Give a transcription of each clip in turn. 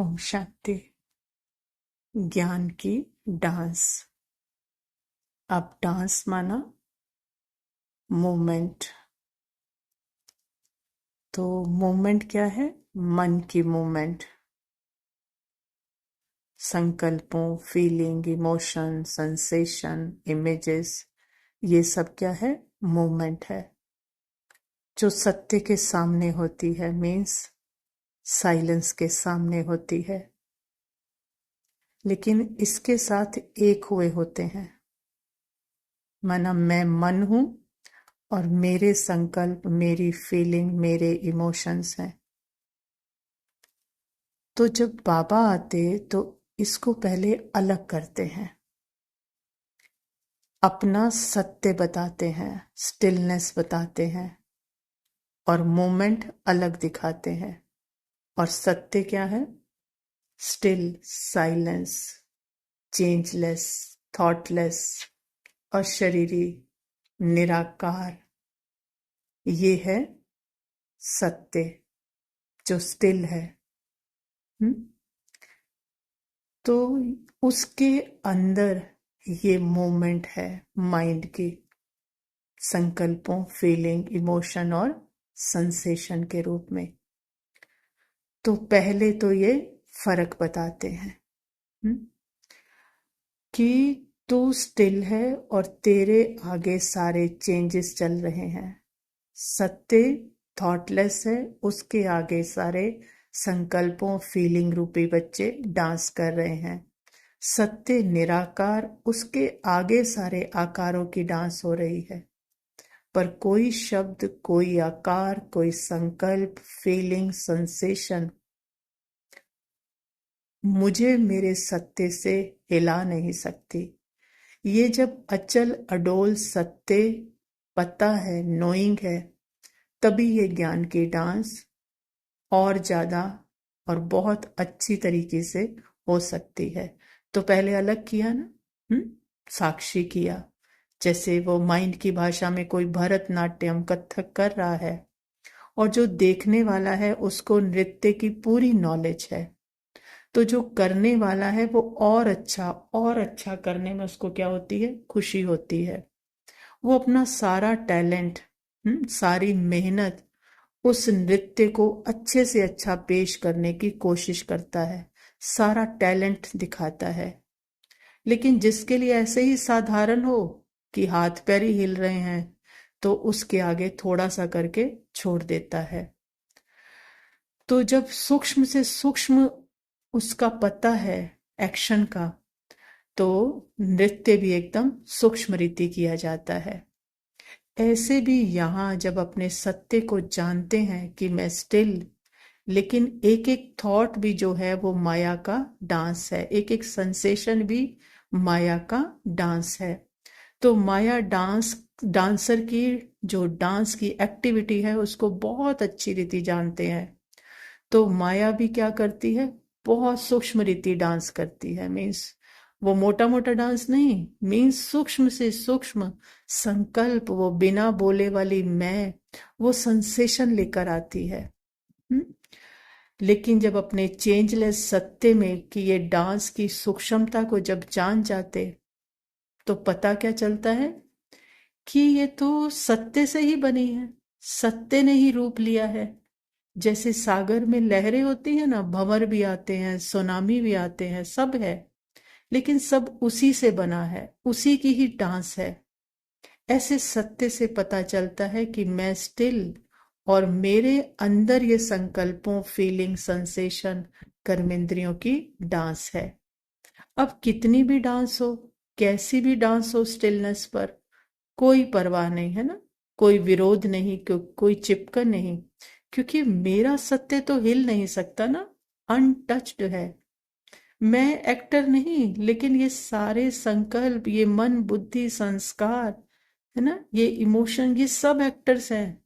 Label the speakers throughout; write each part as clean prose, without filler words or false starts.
Speaker 1: ओम शांति। ज्ञान की डांस। अब डांस माना मूवमेंट। तो मूवमेंट क्या है? मन की मूवमेंट। संकल्पों, फीलिंग, इमोशन, सेंसेशन, इमेजेस, ये सब क्या है? मूवमेंट है। जो सत्य के सामने होती है, मीन्स साइलेंस के सामने होती है, लेकिन इसके साथ एक हुए होते हैं। माना मैं मन हूं और मेरे संकल्प, मेरी फीलिंग, मेरे इमोशंस हैं। तो जब बाबा आते तो इसको पहले अलग करते हैं, अपना सत्य बताते हैं, स्टिलनेस बताते हैं, और मोमेंट अलग दिखाते हैं। और सत्य क्या है? स्टिल, साइलेंस, चेंजलेस, थॉटलेस, अशरीरी, निराकार। ये है सत्य जो स्टिल है। तो उसके अंदर ये मोमेंट है माइंड की, संकल्पों, फीलिंग, इमोशन और सेंसेशन के रूप में। तो पहले तो ये फर्क बताते हैं कि तू स्टिल है और तेरे आगे सारे चेंजेस चल रहे हैं। सत्य थॉटलेस है, उसके आगे सारे संकल्पों, फीलिंग रूपी बच्चे डांस कर रहे हैं। सत्य निराकार, उसके आगे सारे आकारों की डांस हो रही है। पर कोई शब्द, कोई आकार, कोई संकल्प, फीलिंग, सेंसेशन मुझे मेरे सत्य से हिला नहीं सकती। ये जब अचल अडोल सत्य पता है, नोइंग है, तभी ये ज्ञान की डांस और ज्यादा और बहुत अच्छी तरीके से हो सकती है। तो पहले अलग किया ना, साक्षी किया। जैसे वो माइंड की भाषा में कोई भरतनाट्यम, कथक कर रहा है, और जो देखने वाला है उसको नृत्य की पूरी नॉलेज है। तो जो करने वाला है वो और अच्छा करने में उसको क्या होती है? खुशी होती है। वो अपना सारा टैलेंट, सारी मेहनत उस नृत्य को अच्छे से अच्छा पेश करने की कोशिश करता है, सारा टैलेंट दिखाता है। लेकिन जिसके लिए ऐसे ही साधारण हो कि हाथ पैर ही हिल रहे हैं, तो उसके आगे थोड़ा सा करके छोड़ देता है। तो जब सूक्ष्म से सूक्ष्म उसका पता है एक्शन का, तो नृत्य भी एकदम सूक्ष्म रीति किया जाता है। ऐसे भी यहाँ जब अपने सत्य को जानते हैं कि मैं स्टिल, लेकिन एक एक थॉट भी जो है वो माया का डांस है, एक एक सेंसेशन भी माया का डांस है। तो माया डांसर की जो डांस की एक्टिविटी है उसको बहुत अच्छी रीति जानते हैं। तो माया भी क्या करती है? बहुत सूक्ष्म रीति डांस करती है। मीन्स वो मोटा मोटा डांस नहीं, मीन्स सूक्ष्म से सूक्ष्म संकल्प, वो बिना बोले वाली मैं, वो सेंसेशन लेकर आती है। लेकिन जब अपने चेंजलेस सत्य में कि ये डांस की सूक्ष्मता को जब जान जाते, तो पता क्या चलता है कि ये तो सत्य से ही बनी है, सत्य ने ही रूप लिया है। जैसे सागर में लहरें होती है ना, भंवर भी आते हैं, सुनामी भी आते हैं, सब है, लेकिन सब उसी से बना है, उसी की ही डांस है। ऐसे सत्य से पता चलता है कि मैं स्टिल, और मेरे अंदर ये संकल्पों, फीलिंग, सेंसेशन, कर्मेंद्रियों की डांस है। अब कितनी भी डांस हो, कैसी भी डांस हो, स्टिलनेस पर कोई परवाह नहीं है ना, कोई विरोध नहीं, कोई चिपकन नहीं, क्योंकि मेरा सत्य तो हिल नहीं सकता ना, अनटच्ड है। मैं एक्टर नहीं, लेकिन ये सारे संकल्प, ये मन, बुद्धि, संस्कार है ना, ये इमोशन, ये सब एक्टर्स हैं।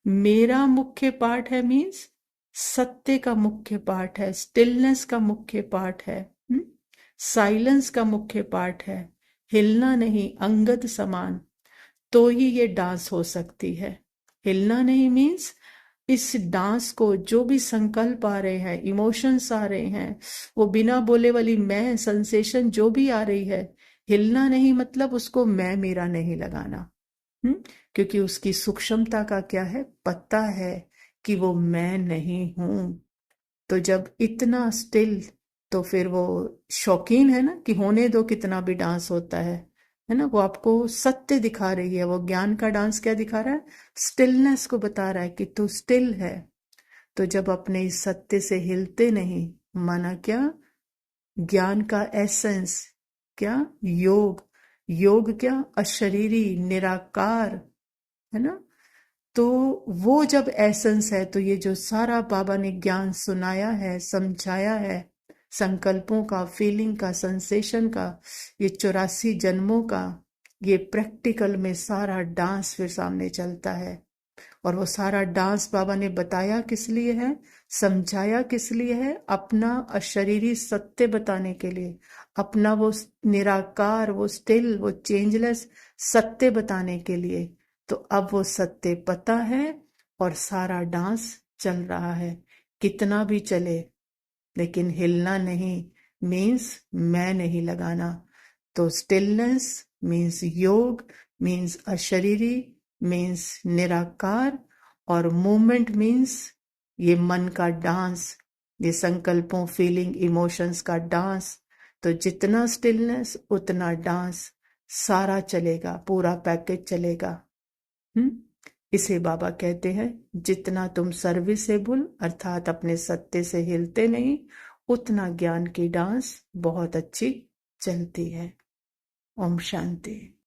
Speaker 1: मेरा मुख्य पार्ट है, मीन्स सत्य का मुख्य पार्ट है, स्टिलनेस का मुख्य पार्ट है, साइलेंस का मुख्य पार्ट है, हिलना नहीं, अंगद समान। तो ही ये डांस हो सकती है। हिलना नहीं मीन्स इस डांस को जो भी संकल्प आ रहे हैं, इमोशंस आ रहे हैं, वो बिना बोले वाली मैं सेंसेशन जो भी आ रही है, हिलना नहीं मतलब उसको मैं मेरा नहीं लगाना। क्योंकि उसकी सूक्ष्मता का क्या है, पता है कि वो मैं नहीं हूं। तो जब इतना स्टिल, तो फिर वो शौकीन है ना कि होने दो, कितना भी डांस होता है ना। वो आपको सत्य दिखा रही है। वो ज्ञान का डांस क्या दिखा रहा है, स्टिलनेस को बता रहा है कि तू स्टिल है। तो जब अपने इस सत्य से हिलते नहीं, माना क्या, ज्ञान का एसेंस क्या, योग। योग क्या, अशरीरी निराकार, है ना। तो वो जब एसेंस है, तो ये जो सारा बाबा ने ज्ञान सुनाया है, समझाया है, संकल्पों का, फीलिंग का, सेंसेशन का, ये 84 जन्मों का, ये प्रैक्टिकल में सारा डांस फिर सामने चलता है। और वो सारा डांस बाबा ने बताया किस लिए है, समझाया किस लिए है, अपना अशरीरी सत्य बताने के लिए, अपना वो निराकार, वो स्टिल, वो चेंजलेस सत्य बताने के लिए। तो अब वो सत्य पता है और सारा डांस चल रहा है। कितना भी चले, लेकिन हिलना नहीं मीन्स मैं नहीं लगाना। तो स्टिलनेस मीन्स योग, मीन्स अशरीरी, मीन्स निराकार, और मूवमेंट मीन्स ये मन का डांस, ये संकल्पों, फीलिंग, इमोशंस का डांस। तो जितना स्टिलनेस उतना डांस, सारा चलेगा, पूरा पैकेज चलेगा। इसे बाबा कहते हैं, जितना तुम सर्विसेबल अर्थात अपने सत्य से हिलते नहीं, उतना ज्ञान की डांस बहुत अच्छी चलती है। ओम शांति।